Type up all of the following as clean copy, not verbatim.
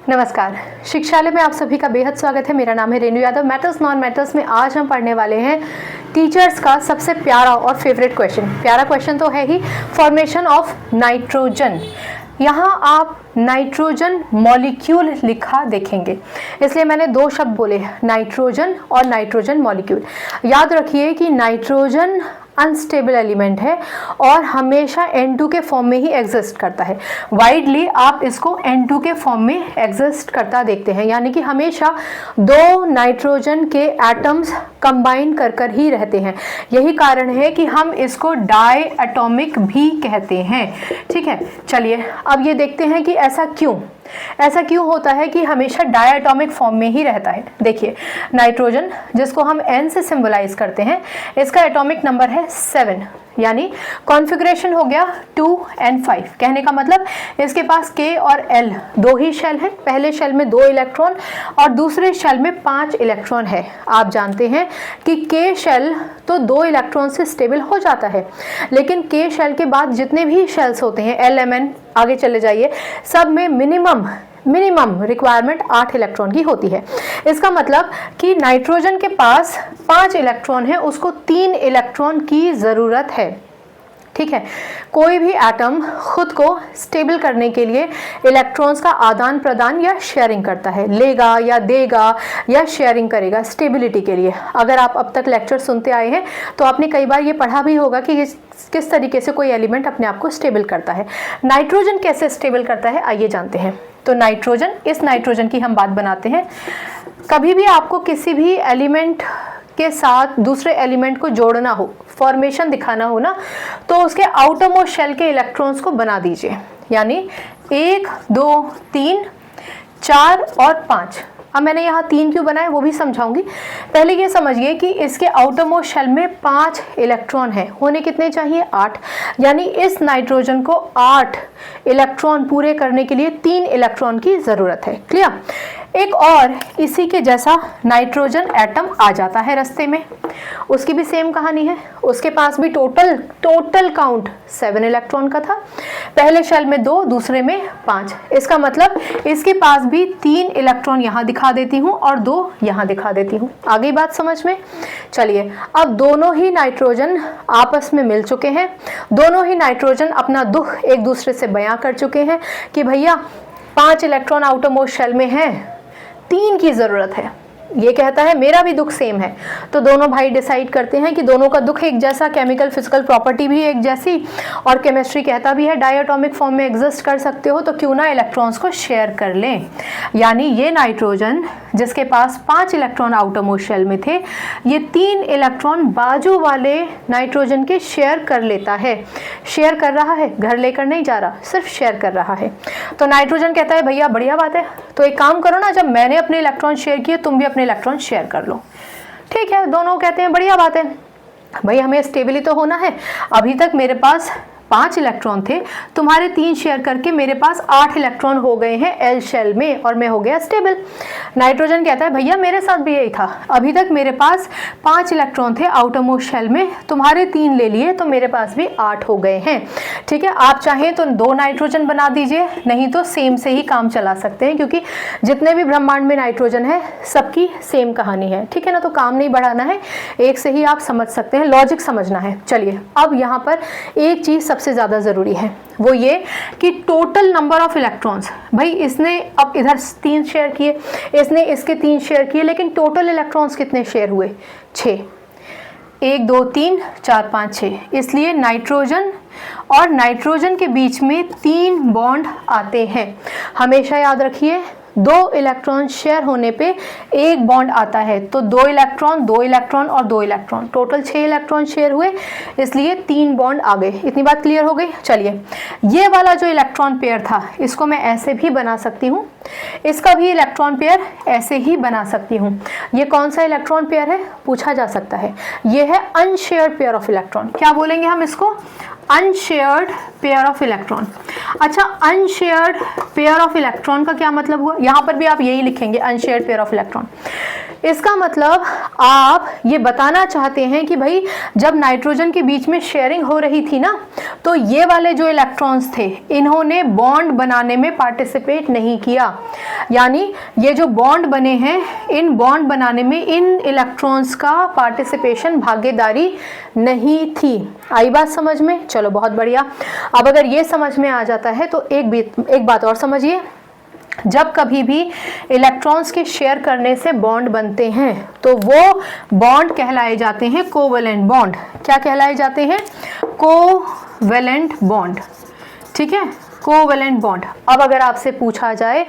नमस्कार, शिक्षालय में आप सभी का बेहद स्वागत है। मेरा नाम है Renu Yadav. Matters non metals में आज हम पढ़ने वाले हैं टीचर्स का सबसे प्यारा और फेवरेट क्वेश्चन। प्यारा क्वेश्चन तो है ही, फॉर्मेशन ऑफ नाइट्रोजन। यहाँ आप नाइट्रोजन मॉलिक्यूल लिखा देखेंगे, इसलिए मैंने दो शब्द बोले, नाइट्रोजन और नाइट्रोजन मॉलिक्यूल। याद रखिए कि नाइट्रोजन अनस्टेबल एलिमेंट है और हमेशा N2 के फॉर्म में ही एग्जिस्ट करता है। वाइडली आप इसको N2 के फॉर्म में एग्जिस्ट करता देखते हैं, यानी कि हमेशा दो नाइट्रोजन के एटम्स कंबाइन कर ही रहते हैं। यही कारण है कि हम इसको डाई एटॉमिक भी कहते हैं। ठीक है, चलिए अब ये देखते हैं कि ऐसा क्यों होता है कि हमेशा डायटॉमिक फॉर्म में ही रहता है। देखिए, नाइट्रोजन जिसको हम N से सिंबलाइज करते हैं, इसका एटॉमिक नंबर है 7, यानी कॉन्फ़िगरेशन हो गया 2n5। कहने का मतलब इसके पास K और L दो ही शेल हैं। पहले शेल में 2 इलेक्ट्रॉन और दूसरे शेल में 5 इलेक्ट्रॉन है। आप जानते हैं कि K शेल तो 2 इलेक्ट्रॉन से स्टेबल हो जाता है, लेकिन K शेल के बाद जितने भी शेल्स होते हैं, L, M, N, आगे चले जाइए, सब में मिनिमम रिक्वायरमेंट 8 इलेक्ट्रॉन की होती है। इसका मतलब कि नाइट्रोजन के पास 5 इलेक्ट्रॉन है, उसको 3 इलेक्ट्रॉन की ज़रूरत है। ठीक है, कोई भी एटम खुद को स्टेबल करने के लिए इलेक्ट्रॉन्स का आदान प्रदान या शेयरिंग करता है, लेगा या देगा या शेयरिंग करेगा स्टेबिलिटी के लिए। अगर आप अब तक लेक्चर सुनते आए हैं तो आपने कई बार ये पढ़ा भी होगा कि किस तरीके से कोई एलिमेंट अपने आप को स्टेबल करता है। नाइट्रोजन कैसे स्टेबल करता है, आइए जानते हैं। तो नाइट्रोजन, इस नाइट्रोजन की हम बात बनाते हैं। कभी भी आपको किसी भी एलिमेंट के साथ दूसरे एलिमेंट को जोड़ना हो, फॉर्मेशन दिखाना हो ना, तो उसके आउटर मोस्ट शेल के इलेक्ट्रॉन्स को बना दीजिए, यानी 1, 2, 3, 4 और 5। अब मैंने यहाँ 3 क्यों बनाए वो भी समझाऊंगी। पहले ये समझिए कि इसके आउटर मोस्ट शेल में 5 इलेक्ट्रॉन है, होने कितने चाहिए, 8, यानी इस नाइट्रोजन को 8 इलेक्ट्रॉन पूरे करने के लिए 3 इलेक्ट्रॉन की ज़रूरत है। क्लियर? एक और इसी के जैसा नाइट्रोजन एटम आ जाता है रास्ते में, उसकी भी सेम कहानी है। उसके पास भी टोटल काउंट 7 इलेक्ट्रॉन का था। पहले शेल में 2, दूसरे में 5। इसका मतलब इसके पास भी 3 इलेक्ट्रॉन यहाँ दिखा देती हूँ और 2 यहाँ दिखा देती हूँ। आगे बात समझ में? चलिए, अब दोनों ही नाइट्रोजन आपस में मिल चुके हैं। दोनों ही नाइट्रोजन अपना दुख एक दूसरे से बयां कर चुके हैं कि भैया 5 इलेक्ट्रॉन आउटर मोस्ट शेल में है, 3 की ज़रूरत है। ये कहता है मेरा भी दुख सेम है, तो दोनों भाई डिसाइड करते हैं कि दोनों का दुख एक जैसा, केमिकल फिजिकल प्रॉपर्टी भी एक जैसी, और केमिस्ट्री कहता भी है डायटॉमिक फॉर्म में एग्जिस्ट कर सकते हो, तो क्यों ना इलेक्ट्रॉन्स को शेयर कर लें। यानी ये नाइट्रोजन जिसके पास 5 इलेक्ट्रॉन आउटर मोस्ट शेल में थे, ये 3 इलेक्ट्रॉन बाजू वाले नाइट्रोजन के शेयर कर लेता है। शेयर कर रहा है, घर लेकर नहीं जा रहा, सिर्फ शेयर कर रहा है। तो नाइट्रोजन कहता है भैया बढ़िया बात है, तो एक काम करो ना, जब मैंने अपने इलेक्ट्रॉन शेयर किए तुम भी अपने इलेक्ट्रॉन शेयर कर लो। ठीक है, दोनों कहते हैं बढ़िया बात है भाई, हमें स्टेबिलिटी तो होना है। अभी तक मेरे पास 5 इलेक्ट्रॉन थे, तुम्हारे 3 शेयर करके मेरे पास 8 इलेक्ट्रॉन हो गए हैं एल शेल में और मैं हो गया स्टेबल। नाइट्रोजन कहता है भैया मेरे साथ भी यही था, अभी तक मेरे पास 5 इलेक्ट्रॉन थे आउटर मोस्ट शेल में, तुम्हारे 3 ले लिए तो मेरे पास भी 8 हो गए हैं। ठीक है, आप चाहें तो 2 नाइट्रोजन बना दीजिए, नहीं तो सेम से ही काम चला सकते हैं, क्योंकि जितने भी ब्रह्मांड में नाइट्रोजन है सबकी सेम कहानी है। ठीक है ना, तो काम नहीं बढ़ाना है, एक से ही आप समझ सकते हैं, लॉजिक समझना है। चलिए, अब यहाँ पर एक चीज़ सबसे ज़्यादा ज़रूरी है, वो ये कि टोटल नंबर ऑफ इलेक्ट्रॉन्स। भाई इसने अब इधर 3 शेयर किए, इसने इसके 3 शेयर किए, लेकिन टोटल इलेक्ट्रॉन्स कितने शेयर हुए, 6। 1, 2, 3, 4, 5, 6। इसलिए नाइट्रोजन और नाइट्रोजन के बीच में 3 बॉन्ड आते हैं। हमेशा याद रखिए, 2 इलेक्ट्रॉन शेयर होने पे 1 बॉन्ड आता है, तो 2 इलेक्ट्रॉन 2 इलेक्ट्रॉन और 2 इलेक्ट्रॉन, टोटल 6 इलेक्ट्रॉन शेयर हुए, इसलिए 3 बॉन्ड आ गए। इतनी बात क्लियर हो गई? चलिए, ये वाला जो इलेक्ट्रॉन पेयर था इसको मैं ऐसे भी बना सकती हूँ, इसका भी इलेक्ट्रॉन पेयर ऐसे ही बना सकती हूँ। ये कौन सा इलेक्ट्रॉन पेयर है पूछा जा सकता है, ये है अनशेयर्ड पेयर ऑफ इलेक्ट्रॉन। क्या बोलेंगे हम इसको? Unshared pair of electron. अच्छा, अनशेयर्ड पेयर ऑफ इलेक्ट्रॉन का क्या मतलब हुआ? यहाँ पर भी आप यही लिखेंगे, अनशेयर्ड पेयर ऑफ इलेक्ट्रॉन। इसका मतलब आप ये बताना चाहते हैं कि भाई जब नाइट्रोजन के बीच में शेयरिंग हो रही थी ना, तो ये वाले जो इलेक्ट्रॉन्स थे इन्होंने बॉन्ड बनाने में पार्टिसिपेट नहीं किया। यानी ये जो बॉन्ड बने हैं, इन बॉन्ड बनाने में इन इलेक्ट्रॉन्स का पार्टिसिपेशन, भागीदारी नहीं थी। आई बात समझ में? चलो बहुत बढ़िया। अब अगर ये समझ में आ जाता है तो एक बात और समझिए, जब कभी भी इलेक्ट्रॉन्स के शेयर करने से बॉन्ड बनते हैं तो वो बॉन्ड कहलाए जाते हैं कोवेलेंट बॉन्ड। क्या कहलाए जाते हैं? Covalent bond. ठीक है, कोवेलेंट बॉन्ड। अब अगर आपसे पूछा जाए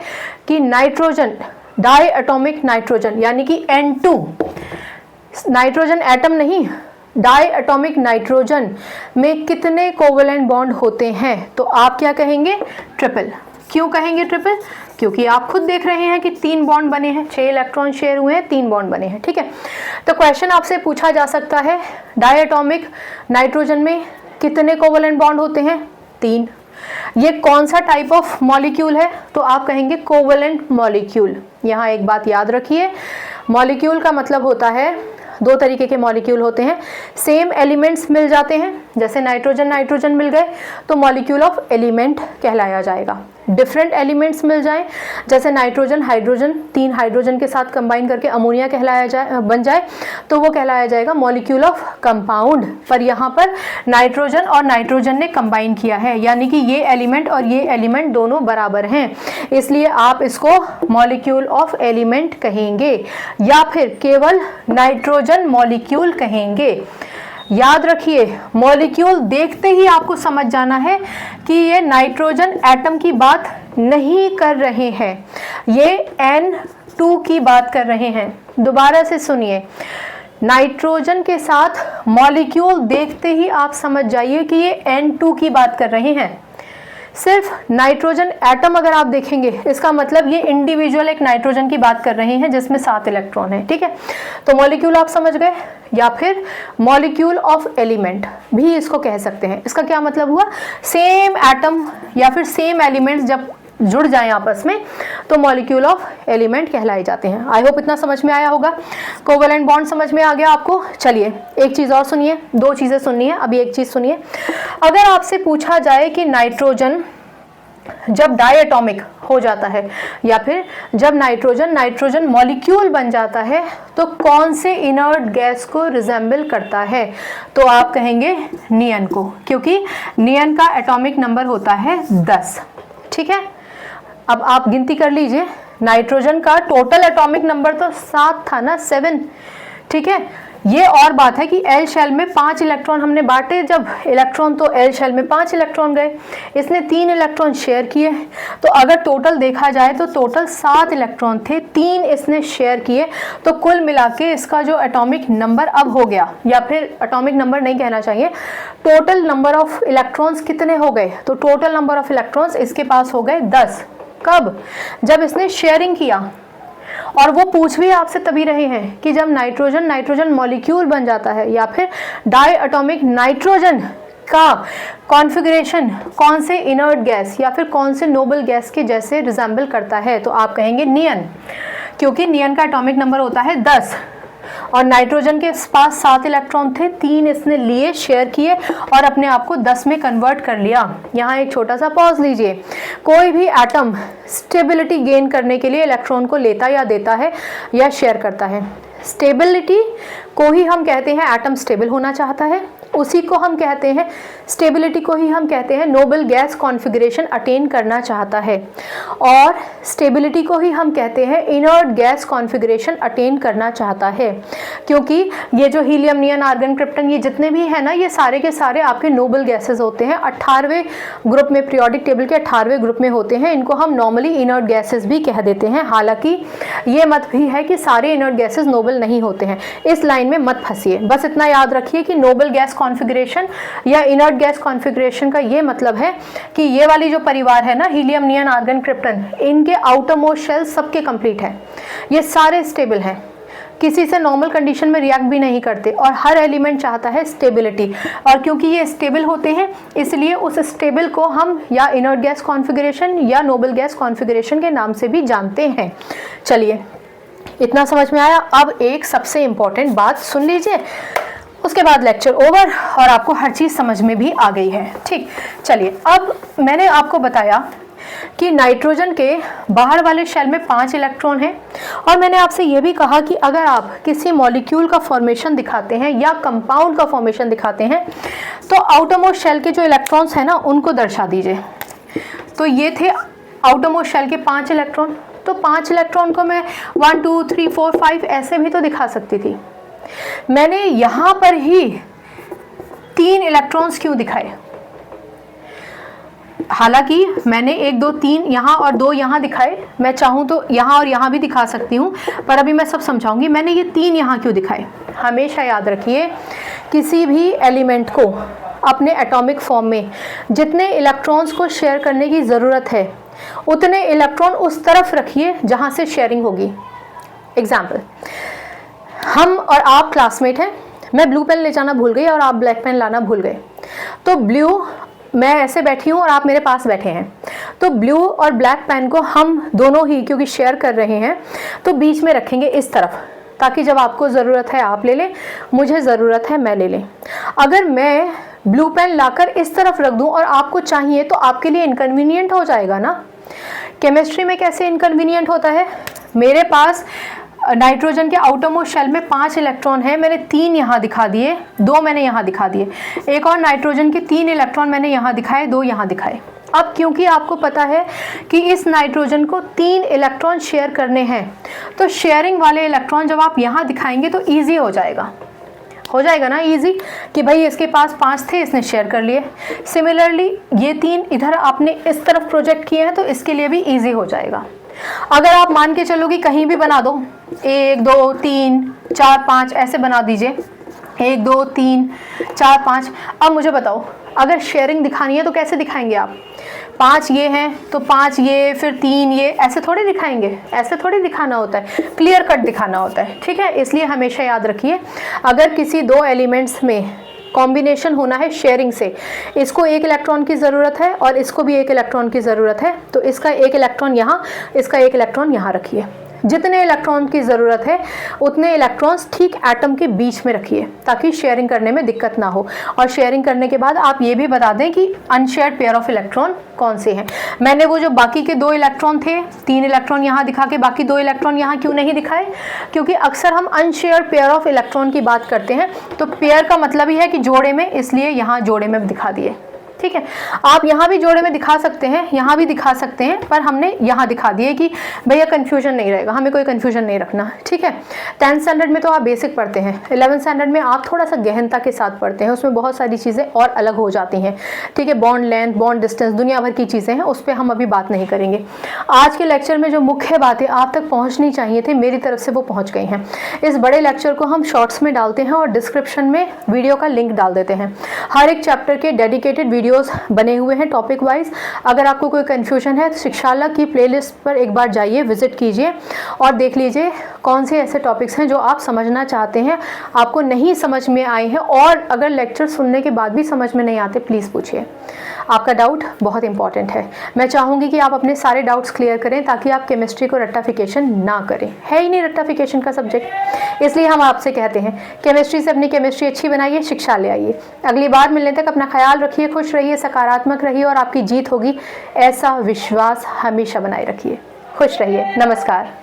कि नाइट्रोजन, डाई एटॉमिक नाइट्रोजन यानी कि N2, नाइट्रोजन एटम नहीं, डाई एटॉमिक नाइट्रोजन में कितने कोवेलेंट बॉन्ड होते हैं? तो आप क्या कहेंगे? ट्रिपल। क्यों कहेंगे ट्रिपल? क्योंकि आप खुद देख रहे हैं कि 3 बॉन्ड बने हैं, 6 इलेक्ट्रॉन शेयर हुए हैं, 3 बॉन्ड बने हैं। ठीक है, तो क्वेश्चन आपसे पूछा जा सकता है डाई एटॉमिक नाइट्रोजन में कितने कोवेलेंट बॉन्ड होते हैं? 3। ये कौन सा टाइप ऑफ मॉलिक्यूल है? तो आप कहेंगे कोवेलेंट मॉलिक्यूल। यहाँ एक बात याद रखिए, मॉलिक्यूल का मतलब होता है, 2 तरीके के मॉलिक्यूल होते हैं। सेम एलिमेंट्स मिल जाते हैं, जैसे नाइट्रोजन नाइट्रोजन मिल गए तो मॉलिक्यूल ऑफ एलिमेंट कहलाया जाएगा। डिफरेंट एलिमेंट्स मिल जाए, जैसे नाइट्रोजन हाइड्रोजन, 3 हाइड्रोजन के साथ कंबाइन करके अमोनिया बन जाए तो वो कहलाया जाएगा मॉलिक्यूल ऑफ कंपाउंड। पर यहाँ पर नाइट्रोजन और नाइट्रोजन ने कंबाइन किया है, यानी कि ये एलिमेंट और ये एलिमेंट दोनों बराबर हैं, इसलिए आप इसको मॉलिक्यूल ऑफ एलिमेंट कहेंगे या फिर केवल नाइट्रोजन मॉलिक्यूल कहेंगे। याद रखिए, मॉलिक्यूल देखते ही आपको समझ जाना है कि ये नाइट्रोजन एटम की बात नहीं कर रहे हैं, ये N2 की बात कर रहे हैं। दोबारा से सुनिए, नाइट्रोजन के साथ मॉलिक्यूल देखते ही आप समझ जाइए कि ये N2 की बात कर रहे हैं। सिर्फ नाइट्रोजन एटम अगर आप देखेंगे, इसका मतलब ये इंडिविजुअल एक नाइट्रोजन की बात कर रहे हैं जिसमें 7 इलेक्ट्रॉन है। ठीक है, तो मॉलिक्यूल आप समझ गए, या फिर मॉलिक्यूल ऑफ एलिमेंट भी इसको कह सकते हैं। इसका क्या मतलब हुआ? सेम एटम या फिर सेम एलिमेंट्स जब जुड़ जाएं आपस में तो मॉलिक्यूल ऑफ एलिमेंट कहलाए जाते हैं। आई होप इतना समझ में आया होगा। कोवेलेंट बॉन्ड समझ में आ गया आपको? चलिए एक चीज़ और सुनिए, 2 चीज़ें सुननी है, अभी एक चीज़ सुनिए। अगर आपसे पूछा जाए कि नाइट्रोजन जब डाई एटॉमिक हो जाता है या फिर जब नाइट्रोजन मॉलिक्यूल बन जाता है तो कौन से इनर्ट गैस को रिजेंबल करता है? तो आप कहेंगे नियन को, क्योंकि नियन का एटॉमिक नंबर होता है 10। ठीक है, अब आप गिनती कर लीजिए, नाइट्रोजन का टोटल एटॉमिक नंबर तो 7 था ना, 7। ठीक है, ये और बात है कि एल शेल में 5 इलेक्ट्रॉन हमने बांटे जब इलेक्ट्रॉन, तो एल शेल में 5 इलेक्ट्रॉन गए, इसने 3 इलेक्ट्रॉन शेयर किए, तो अगर टोटल देखा जाए तो टोटल 7 इलेक्ट्रॉन थे, 3 इसने शेयर किए, तो कुल मिला के इसका जो एटॉमिक नंबर अब हो गया, या फिर एटॉमिक नंबर नहीं कहना चाहिए, टोटल नंबर ऑफ इलेक्ट्रॉन्स कितने हो गए? तो टोटल नंबर ऑफ इलेक्ट्रॉन्स इसके पास हो गए 10। कब? जब इसने शेयरिंग किया। और वो पूछ भी आपसे तभी रहे हैं कि जब नाइट्रोजन मॉलिक्यूल बन जाता है या फिर डाई एटॉमिक नाइट्रोजन का कॉन्फ़िगरेशन कौन से इनर्ट गैस या फिर कौन से नोबल गैस के जैसे रिजेंबल करता है, तो आप कहेंगे नियन, क्योंकि नियन का एटॉमिक नंबर होता है 10 और नाइट्रोजन के पास 7 इलेक्ट्रॉन थे, 3 इसने लिए, शेयर किए और अपने आप को 10 में कन्वर्ट कर लिया। यहाँ एक छोटा सा पॉज लीजिए। कोई भी एटम स्टेबिलिटी गेन करने के लिए इलेक्ट्रॉन को लेता या देता है या शेयर करता है। स्टेबिलिटी को ही हम कहते हैं, एटम स्टेबल होना चाहता है, उसी को हम कहते हैं, स्टेबिलिटी को ही हम कहते हैं नोबल गैस कॉन्फ़िगरेशन अटेन करना चाहता है, और स्टेबिलिटी को ही हम कहते हैं इनर्ट गैस कॉन्फ़िगरेशन अटेन करना चाहता है। क्योंकि ये जो हीलियम, नियन, आर्गन, क्रिप्टन, ये जितने भी है ना, ये सारे के सारे आपके नोबल गैसेस होते हैं। 18वें ग्रुप में, पीरियोडिक टेबल के 18वें ग्रुप में होते हैं। इनको हम नॉर्मली इनर्ट गैसेस भी कह देते हैं। हालांकि ये मत भी है कि सारे इनर्ट गैसेस नोबल नहीं होते हैं, इस लाइन में मत फंसिए। बस इतना याद रखिए कि नोबल गैस कॉन्फ़िगरेशन या इनर्ट गैस कॉन्फ़िगरेशन का ये मतलब है कि ये वाली जो परिवार है ना, हीलियम, नियन, आर्गन, क्रिप्टन, इनके आउटर मोस्ट शेल सबके कंप्लीट है, ये सारे स्टेबल हैं, किसी से नॉर्मल कंडीशन में रिएक्ट भी नहीं करते, और हर एलिमेंट चाहता है स्टेबिलिटी। और क्योंकि ये स्टेबल होते हैं इसलिए उस स्टेबल को हम या इनर्ट गैस कॉन्फ़िगरेशन या नोबल गैस कॉन्फ़िगरेशन के नाम से भी जानते हैं। चलिए इतना समझ में आया। अब एक सबसे इंपॉर्टेंट बात सुन लीजिए, उसके बाद लेक्चर ओवर और आपको हर चीज़ समझ में भी आ गई है। ठीक, चलिए अब मैंने आपको बताया कि नाइट्रोजन के बाहर वाले शेल में 5 इलेक्ट्रॉन हैं, और मैंने आपसे ये भी कहा कि अगर आप किसी मॉलिक्यूल का फॉर्मेशन दिखाते हैं या कंपाउंड का फॉर्मेशन दिखाते हैं तो आउटरमोस्ट शेल के जो इलेक्ट्रॉन्स हैं ना उनको दर्शा दीजिए। तो ये थे आउटरमोस्ट शेल के 5 इलेक्ट्रॉन। तो 5 इलेक्ट्रॉन को मैं 1 2 3 4 5 ऐसे भी तो दिखा सकती थी। मैंने यहाँ पर ही 3 इलेक्ट्रॉन्स क्यों दिखाए? हालांकि मैंने 1 2 3 यहाँ और 2 यहाँ दिखाए, मैं चाहूँ तो यहाँ और यहाँ भी दिखा सकती हूँ, पर अभी मैं सब समझाऊंगी। मैंने ये 3 यहाँ क्यों दिखाए? हमेशा याद रखिए, किसी भी एलिमेंट को अपने एटॉमिक फॉर्म में जितने इलेक्ट्रॉन्स को शेयर करने की ज़रूरत है उतने इलेक्ट्रॉन उस तरफ रखिए जहाँ से शेयरिंग होगी। एग्जाम्पल, हम और आप क्लासमेट हैं, मैं ब्लू पेन ले जाना भूल गई और आप ब्लैक पेन लाना भूल गए, तो ब्लू, मैं ऐसे बैठी हूँ और आप मेरे पास बैठे हैं, तो ब्लू और ब्लैक पेन को हम दोनों ही क्योंकि शेयर कर रहे हैं तो बीच में रखेंगे इस तरफ, ताकि जब आपको ज़रूरत है आप ले लें, मुझे ज़रूरत है मैं ले लें। अगर मैं ब्लू पेन लाकर इस तरफ रख दूं और आपको चाहिए तो आपके लिए इनकन्वीनियंट हो जाएगा ना। केमिस्ट्री में कैसे इनकन्वीनियंट होता है? मेरे पास नाइट्रोजन के आउटरमोस्ट शेल में 5 इलेक्ट्रॉन है, मैंने 3 यहाँ दिखा दिए, 2 मैंने यहाँ दिखा दिए। एक और नाइट्रोजन के 3 इलेक्ट्रॉन मैंने यहाँ दिखाए, 2 यहाँ दिखाए। अब क्योंकि आपको पता है कि इस नाइट्रोजन को 3 इलेक्ट्रॉन शेयर करने हैं, तो शेयरिंग वाले इलेक्ट्रॉन जब आप यहाँ दिखाएंगे तो ईजी हो जाएगा ना ईजी, कि भाई इसके पास 5 थे, इसने शेयर कर लिए। सिमिलरली ये 3 इधर आपने इस तरफ प्रोजेक्ट किए हैं तो इसके लिए भी ईजी हो जाएगा। अगर आप मान के चलो कि कहीं भी बना दो, 1 2 3 4 5 ऐसे बना दीजिए, 1 2 3 4 5। अब मुझे बताओ, अगर शेयरिंग दिखानी है तो कैसे दिखाएंगे आप? 5 ये हैं तो 5 ये, फिर 3 ये, ऐसे थोड़ी दिखाएंगे, ऐसे थोड़ी दिखाना होता है, क्लियर कट दिखाना होता है। ठीक है, इसलिए हमेशा याद रखिए, अगर किसी 2 एलिमेंट्स में कॉम्बिनेशन होना है शेयरिंग से, इसको 1 इलेक्ट्रॉन की ज़रूरत है और इसको भी 1 इलेक्ट्रॉन की ज़रूरत है, तो इसका 1 इलेक्ट्रॉन यहाँ, इसका 1 इलेक्ट्रॉन यहाँ रखिए। जितने इलेक्ट्रॉन की ज़रूरत है उतने इलेक्ट्रॉन्स ठीक एटम के बीच में रखिए, ताकि शेयरिंग करने में दिक्कत ना हो। और शेयरिंग करने के बाद आप ये भी बता दें कि अनशेयर्ड पेयर ऑफ इलेक्ट्रॉन कौन से हैं। मैंने वो जो बाकी के 2 इलेक्ट्रॉन थे, 3 इलेक्ट्रॉन यहाँ दिखा के बाकी 2 इलेक्ट्रॉन यहाँ क्यों नहीं दिखाए? क्योंकि अक्सर हम अनशेयर्ड पेयर ऑफ इलेक्ट्रॉन की बात करते हैं, तो पेयर का मतलब ही है कि जोड़े में, इसलिए यहाँ जोड़े में दिखा दिए। ठीक है, आप यहाँ भी जोड़े में दिखा सकते हैं, यहाँ भी दिखा सकते हैं, पर हमने यहाँ दिखा दिए कि भैया कन्फ्यूजन नहीं रहेगा, हमें कोई कन्फ्यूजन नहीं रखना। ठीक है, 10th स्टैंडर्ड में तो आप बेसिक पढ़ते हैं, 11th स्टैंडर्ड में आप थोड़ा सा गहनता के साथ पढ़ते हैं, उसमें बहुत सारी चीज़ें और अलग हो जाती हैं। ठीक है, बॉन्ड लेंथ, बॉन्ड डिस्टेंस, दुनिया भर की चीज़ें हैं, उस पर हम अभी बात नहीं करेंगे। आज के लेक्चर में जो मुख्य बातें आप तक पहुँचनी चाहिए थी मेरी तरफ से, वो पहुँच गई हैं। इस बड़े लेक्चर को हम शॉर्ट्स में डालते हैं और डिस्क्रिप्शन में वीडियो का लिंक डाल देते हैं। हर एक चैप्टर के डेडिकेटेड वीडियोज़ बने हुए हैं टॉपिक वाइज। अगर आपको कोई कन्फ्यूजन है तो शिक्षालय की प्लेलिस्ट पर एक बार जाइए, विजिट कीजिए और देख लीजिए कौन से ऐसे टॉपिक्स हैं जो आप समझना चाहते हैं, आपको नहीं समझ में आए हैं, और अगर लेक्चर सुनने के बाद भी समझ में नहीं आते प्लीज़ पूछिए। आपका डाउट बहुत इंपॉर्टेंट है। मैं चाहूँगी कि आप अपने सारे डाउट्स क्लियर करें ताकि आप केमिस्ट्री को रट्टाफिकेशन ना करें। है ही नहीं रट्टाफिकेशन का सब्जेक्ट, इसलिए हम आपसे कहते हैं केमिस्ट्री से अपनी केमिस्ट्री अच्छी बनाइए, शिक्षा ले आइए। अगली बार मिलने तक अपना ख्याल रखिए, खुश रहिए, सकारात्मक रहिए और आपकी जीत होगी, ऐसा विश्वास हमेशा बनाए रखिए। खुश रहिए। नमस्कार।